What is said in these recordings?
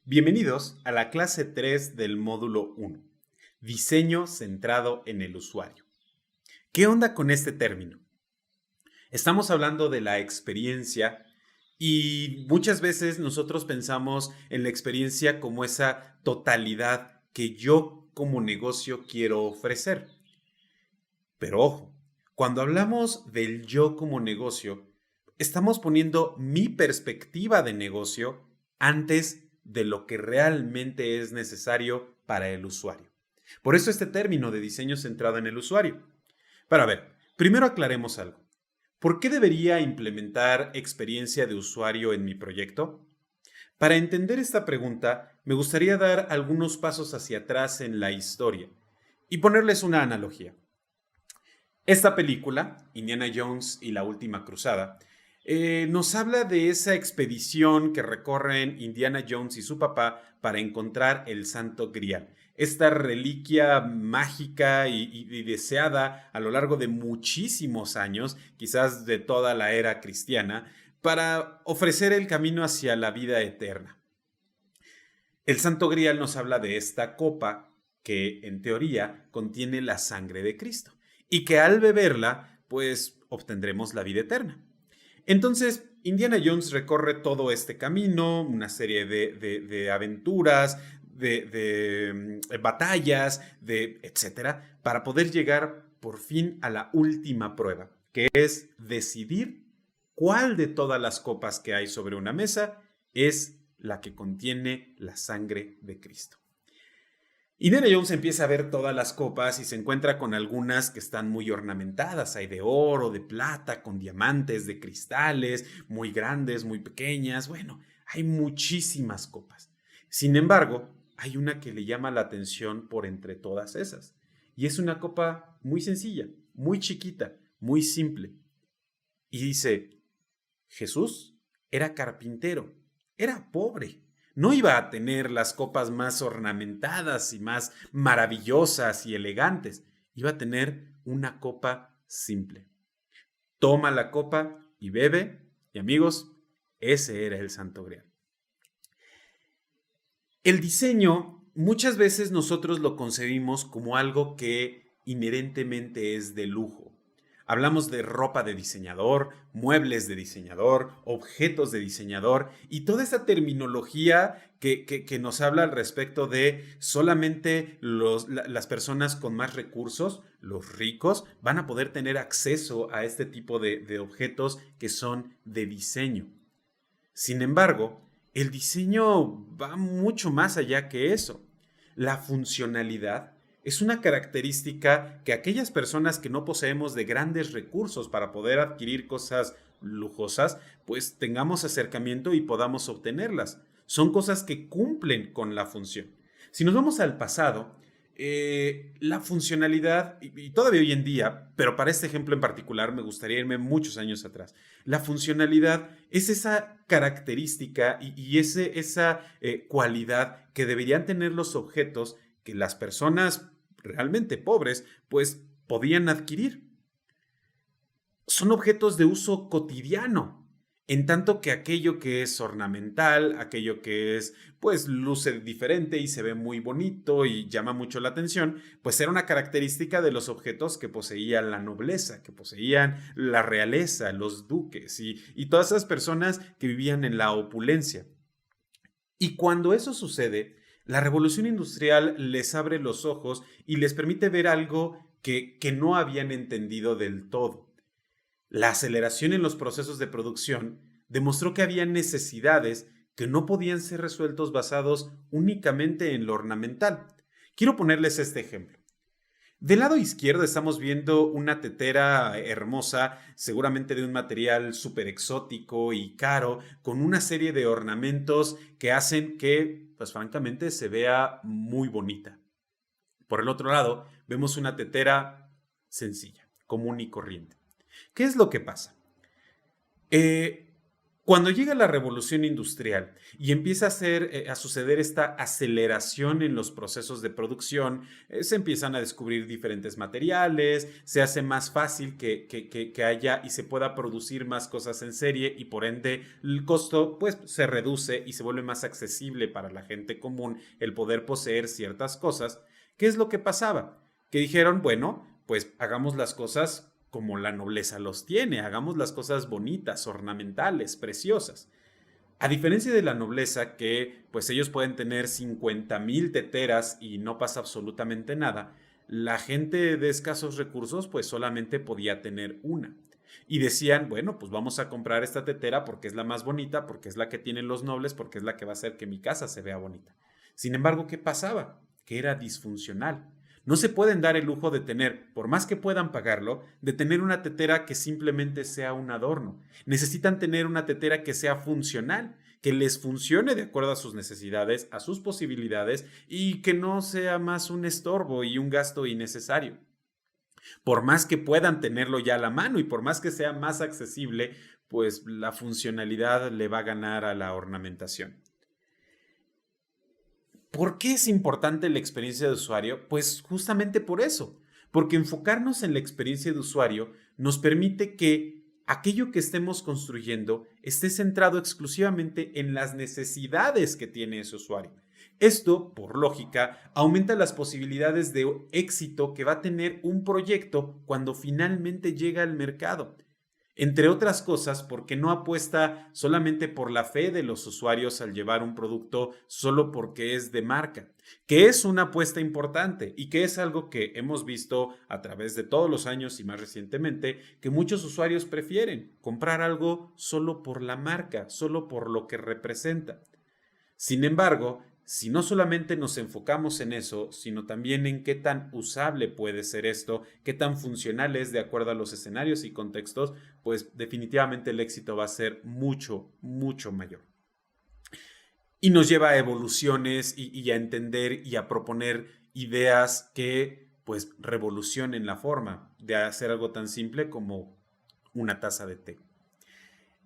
Bienvenidos a la clase 3 del módulo 1, Diseño centrado en el usuario. ¿Qué onda con este término? Estamos hablando de la experiencia y muchas veces nosotros pensamos en la experiencia como esa totalidad que yo como negocio quiero ofrecer. Pero ojo, cuando hablamos del yo como negocio, estamos poniendo mi perspectiva de negocio antes de lo que realmente es necesario para el usuario. Por eso este término de diseño centrado en el usuario. Pero a ver, primero aclaremos algo. ¿Por qué debería implementar experiencia de usuario en mi proyecto? Para entender esta pregunta, me gustaría dar algunos pasos hacia atrás en la historia y ponerles una analogía. Esta película, Indiana Jones y la Última Cruzada, nos habla de esa expedición que recorren Indiana Jones y su papá para encontrar el Santo Grial, esta reliquia mágica y deseada a lo largo de muchísimos años, quizás de toda la era cristiana, para ofrecer el camino hacia la vida eterna. El Santo Grial nos habla de esta copa que en teoría contiene la sangre de Cristo y que al beberla pues obtendremos la vida eterna. Entonces, Indiana Jones recorre todo este camino, una serie de aventuras, batallas, etcétera, para poder llegar por fin a la última prueba, que es decidir cuál de todas las copas que hay sobre una mesa es la que contiene la sangre de Cristo. Indiana Jones empieza a ver todas las copas y se encuentra con algunas que están muy ornamentadas. Hay de oro, de plata, con diamantes, de cristales, muy grandes, muy pequeñas. Bueno, hay muchísimas copas. Sin embargo, hay una que le llama la atención por entre todas esas. Y es una copa muy sencilla, muy chiquita, muy simple. Y dice, Jesús era carpintero, era pobre. No iba a tener las copas más ornamentadas y más maravillosas y elegantes. Iba a tener una copa simple. Toma la copa y bebe. Y amigos, ese era el Santo Grial. El diseño, muchas veces nosotros lo concebimos como algo que inherentemente es de lujo. Hablamos de ropa de diseñador, muebles de diseñador, objetos de diseñador y toda esa terminología que nos habla al respecto de solamente las personas con más recursos, los ricos, van a poder tener acceso a este tipo de objetos que son de diseño. Sin embargo, el diseño va mucho más allá que eso. La funcionalidad es una característica que aquellas personas que no poseemos de grandes recursos para poder adquirir cosas lujosas, pues tengamos acercamiento y podamos obtenerlas. Son cosas que cumplen con la función. Si nos vamos al pasado, la funcionalidad, y todavía hoy en día, pero para este ejemplo en particular me gustaría irme muchos años atrás, la funcionalidad es esa característica y esa cualidad que deberían tener los objetos que las personas realmente pobres pues podían adquirir. Son objetos de uso cotidiano, en tanto que aquello que es ornamental, aquello que es, pues, luce diferente y se ve muy bonito y llama mucho la atención, pues era una característica de los objetos que poseía la nobleza, que poseían la realeza, los duques y todas esas personas que vivían en la opulencia. Y cuando eso sucede, la revolución industrial les abre los ojos y les permite ver algo que no habían entendido del todo. La aceleración en los procesos de producción demostró que había necesidades que no podían ser resueltos basados únicamente en lo ornamental. Quiero ponerles este ejemplo. Del lado izquierdo estamos viendo una tetera hermosa, seguramente de un material súper exótico y caro, con una serie de ornamentos que hacen que, pues francamente, se vea muy bonita. Por el otro lado, vemos una tetera sencilla, común y corriente. ¿Qué es lo que pasa? Cuando llega la revolución industrial y empieza a suceder esta aceleración en los procesos de producción, se empiezan a descubrir diferentes materiales, se hace más fácil que haya y se pueda producir más cosas en serie y por ende el costo pues se reduce y se vuelve más accesible para la gente común el poder poseer ciertas cosas. ¿Qué es lo que pasaba? Que dijeron, bueno, pues hagamos las cosas como la nobleza los tiene, hagamos las cosas bonitas, ornamentales, preciosas. A diferencia de la nobleza que pues ellos pueden tener 50,000 teteras y no pasa absolutamente nada, la gente de escasos recursos pues solamente podía tener una. Y decían, bueno, pues vamos a comprar esta tetera porque es la más bonita, porque es la que tienen los nobles, porque es la que va a hacer que mi casa se vea bonita. Sin embargo, ¿qué pasaba? Que era disfuncional. No se pueden dar el lujo de tener, por más que puedan pagarlo, de tener una tetera que simplemente sea un adorno. Necesitan tener una tetera que sea funcional, que les funcione de acuerdo a sus necesidades, a sus posibilidades y que no sea más un estorbo y un gasto innecesario. Por más que puedan tenerlo ya a la mano y por más que sea más accesible, pues la funcionalidad le va a ganar a la ornamentación. ¿Por qué es importante la experiencia de usuario? Pues justamente por eso, porque enfocarnos en la experiencia de usuario nos permite que aquello que estemos construyendo esté centrado exclusivamente en las necesidades que tiene ese usuario. Esto, por lógica, aumenta las posibilidades de éxito que va a tener un proyecto cuando finalmente llega al mercado. Entre otras cosas, porque no apuesta solamente por la fe de los usuarios al llevar un producto solo porque es de marca, que es una apuesta importante y que es algo que hemos visto a través de todos los años y más recientemente, que muchos usuarios prefieren comprar algo solo por la marca, solo por lo que representa. Sin embargo, si no solamente nos enfocamos en eso, sino también en qué tan usable puede ser esto, qué tan funcional es de acuerdo a los escenarios y contextos, pues definitivamente el éxito va a ser mucho, mucho mayor. Y nos lleva a evoluciones y a entender y a proponer ideas que pues revolucionen la forma de hacer algo tan simple como una taza de té.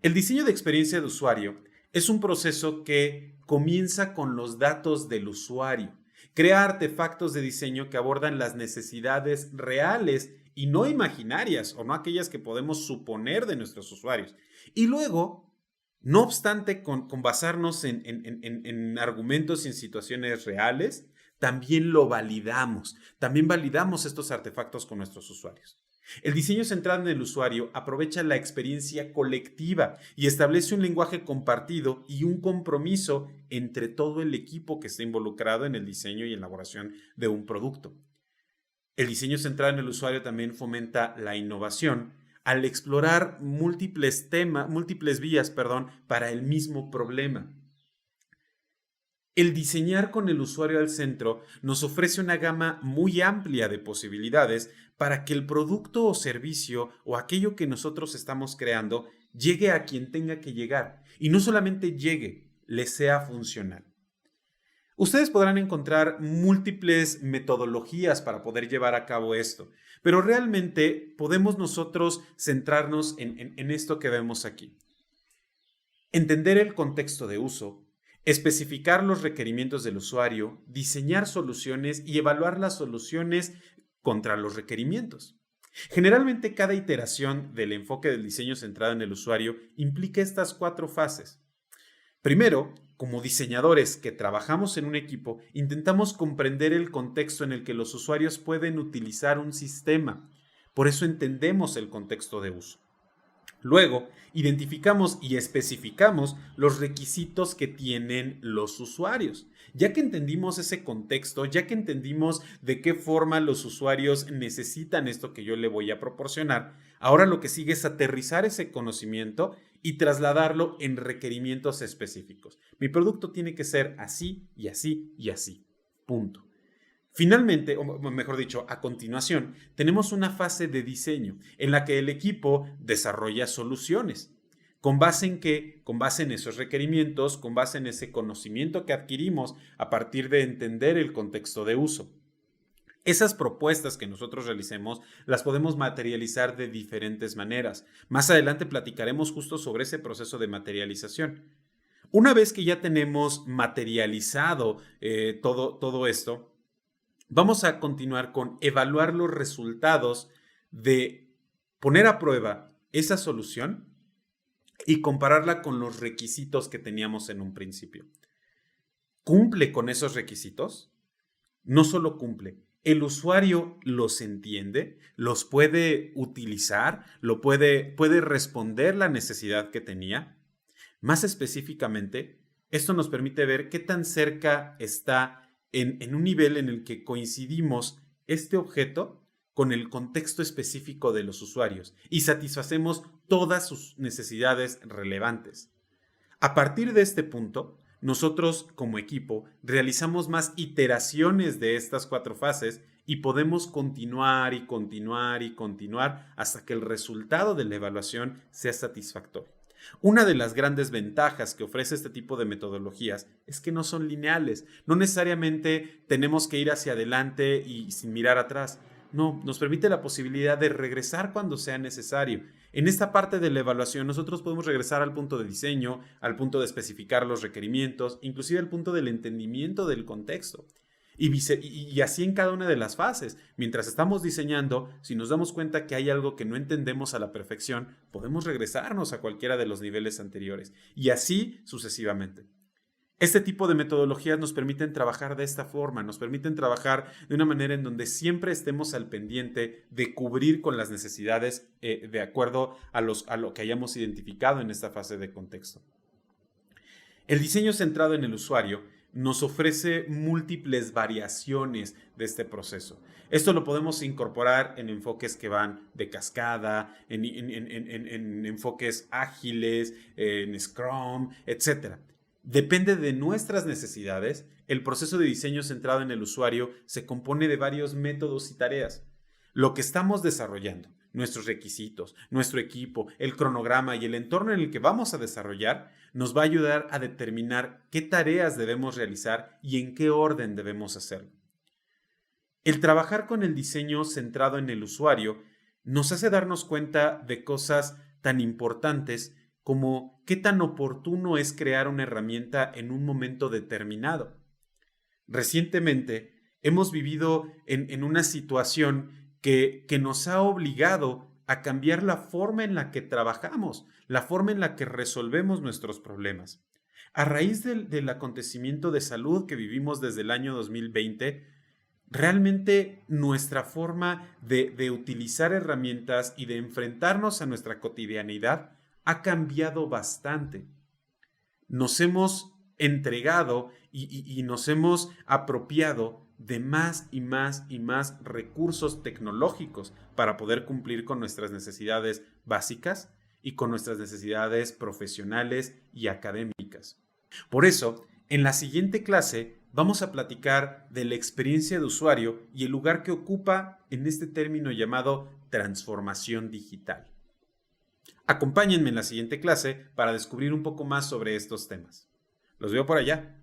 El diseño de experiencia de usuario es un proceso que comienza con los datos del usuario. Crea artefactos de diseño que abordan las necesidades reales y no imaginarias o no aquellas que podemos suponer de nuestros usuarios. Y luego, no obstante, con basarnos en argumentos y en situaciones reales, también lo validamos. También validamos estos artefactos con nuestros usuarios. El diseño centrado en el usuario aprovecha la experiencia colectiva y establece un lenguaje compartido y un compromiso entre todo el equipo que está involucrado en el diseño y elaboración de un producto. El diseño centrado en el usuario también fomenta la innovación al explorar múltiples vías, para el mismo problema. El diseñar con el usuario al centro nos ofrece una gama muy amplia de posibilidades para que el producto o servicio o aquello que nosotros estamos creando llegue a quien tenga que llegar y no solamente llegue, le sea funcional. Ustedes podrán encontrar múltiples metodologías para poder llevar a cabo esto, pero realmente podemos nosotros centrarnos en esto que vemos aquí. Entender el contexto de uso, especificar los requerimientos del usuario, diseñar soluciones y evaluar las soluciones contra los requerimientos. Generalmente cada iteración del enfoque del diseño centrado en el usuario implica estas 4 fases. Primero, como diseñadores que trabajamos en un equipo, intentamos comprender el contexto en el que los usuarios pueden utilizar un sistema. Por eso entendemos el contexto de uso. Luego, identificamos y especificamos los requisitos que tienen los usuarios. Ya que entendimos ese contexto, ya que entendimos de qué forma los usuarios necesitan esto que yo le voy a proporcionar, ahora lo que sigue es aterrizar ese conocimiento y trasladarlo en requerimientos específicos. Mi producto tiene que ser así y así y así. Punto. Finalmente, o mejor dicho, a continuación, tenemos una fase de diseño en la que el equipo desarrolla soluciones. ¿Con base en qué? Con base en esos requerimientos, con base en ese conocimiento que adquirimos a partir de entender el contexto de uso. Esas propuestas que nosotros realicemos las podemos materializar de diferentes maneras. Más adelante platicaremos justo sobre ese proceso de materialización. Una vez que ya tenemos materializado todo esto, vamos a continuar con evaluar los resultados de poner a prueba esa solución y compararla con los requisitos que teníamos en un principio. ¿Cumple con esos requisitos? No solo cumple, el usuario los entiende, los puede utilizar, puede responder la necesidad que tenía. Más específicamente, esto nos permite ver qué tan cerca está en un nivel en el que coincidimos este objeto con el contexto específico de los usuarios y satisfacemos todas sus necesidades relevantes. A partir de este punto, nosotros como equipo realizamos más iteraciones de estas 4 fases y podemos continuar y continuar y continuar hasta que el resultado de la evaluación sea satisfactorio. Una de las grandes ventajas que ofrece este tipo de metodologías es que no son lineales. No necesariamente tenemos que ir hacia adelante y sin mirar atrás. No, nos permite la posibilidad de regresar cuando sea necesario. En esta parte de la evaluación nosotros podemos regresar al punto de diseño, al punto de especificar los requerimientos, inclusive al punto del entendimiento del contexto. Y así en cada una de las fases. Mientras estamos diseñando, si nos damos cuenta que hay algo que no entendemos a la perfección, podemos regresarnos a cualquiera de los niveles anteriores. Y así sucesivamente. Este tipo de metodologías nos permiten trabajar de esta forma, nos permiten trabajar de una manera en donde siempre estemos al pendiente de cubrir con las necesidades de acuerdo a lo que hayamos identificado en esta fase de contexto. El diseño centrado en el usuario nos ofrece múltiples variaciones de este proceso. Esto lo podemos incorporar en enfoques que van de cascada, en enfoques ágiles, en Scrum, etc. Depende de nuestras necesidades. El proceso de diseño centrado en el usuario se compone de varios métodos y tareas. Lo que estamos desarrollando, nuestros requisitos, nuestro equipo, el cronograma y el entorno en el que vamos a desarrollar nos va a ayudar a determinar qué tareas debemos realizar y en qué orden debemos hacerlo. El trabajar con el diseño centrado en el usuario nos hace darnos cuenta de cosas tan importantes como qué tan oportuno es crear una herramienta en un momento determinado. Recientemente hemos vivido en una situación que nos ha obligado a cambiar la forma en la que trabajamos, la forma en la que resolvemos nuestros problemas. A raíz del acontecimiento de salud que vivimos desde el año 2020, realmente nuestra forma de utilizar herramientas y de enfrentarnos a nuestra cotidianidad ha cambiado bastante. Nos hemos entregado y nos hemos apropiado de más y más y más recursos tecnológicos para poder cumplir con nuestras necesidades básicas y con nuestras necesidades profesionales y académicas. Por eso, en la siguiente clase vamos a platicar de la experiencia de usuario y el lugar que ocupa en este término llamado transformación digital. Acompáñenme en la siguiente clase para descubrir un poco más sobre estos temas. Los veo por allá.